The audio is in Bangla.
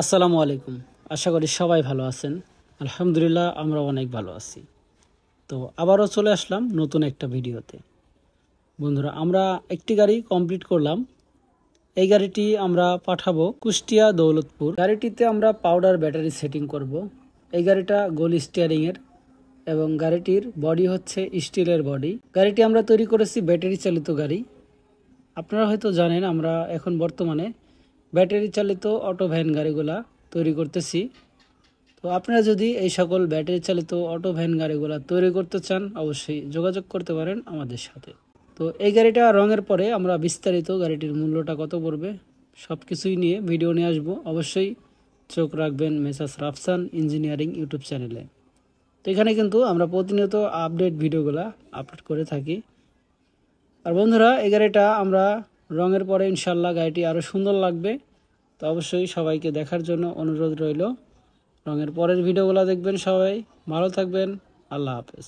আসসালামু আলাইকুম। আশা করি সবাই ভালো আছেন। আলহামদুলিল্লাহ আমরা অনেক ভালো আছি। তো আবারও চলে আসলাম নতুন একটা ভিডিওতে। বন্ধুরা, আমরা একটি গাড়ি কমপ্লিট করলাম। এই গাড়িটি আমরা পাঠাবো কুষ্টিয়া দৌলতপুর। গাড়িটিতে আমরা পাউডার ব্যাটারি সেটিং করব। এই গাড়িটা গোল স্টিয়ারিংয়ের এবং গাড়িটির বডি হচ্ছে স্টিলের বডি। গাড়িটি আমরা তৈরি করেছি ব্যাটারি চালিত গাড়ি। আপনারা হয়তো জানেন আমরা এখন বর্তমানে ব্যাটারি চালিত অটো ভ্যান গাড়িগুলা তৈরি করতেছি। তো আপনারা যদি এই সকল ব্যাটারি চালিত অটো ভ্যান গাড়িগুলা তৈরি করতে চান অবশ্যই যোগাযোগ করতে পারেন আমাদের সাথে। তো এই গাড়িটা রঙের পরে আমরা বিস্তারিত গাড়িটির মূল্যটা কত পড়বে সব কিছুই নিয়ে ভিডিও নিয়ে আসবো। অবশ্যই চোখ রাখবেন মেসার্স রাফসান ইঞ্জিনিয়ারিং ইউটিউব চ্যানেলে। তো এখানে কিন্তু আমরা প্রতিনিয়ত আপডেট ভিডিওগুলা আপলোড করে থাকি। আর বন্ধুরা, এই গাড়িটা আমরা রঙের পরে ইনশাল্লাহ গাড়িটি আরও সুন্দর লাগবে। তো অবশ্যই সবাইকে দেখার জন্য অনুরোধ রইল। রঙের পরের ভিডিওগুলো দেখবেন সবাই। ভালো থাকবেন। আল্লাহ হাফেজ।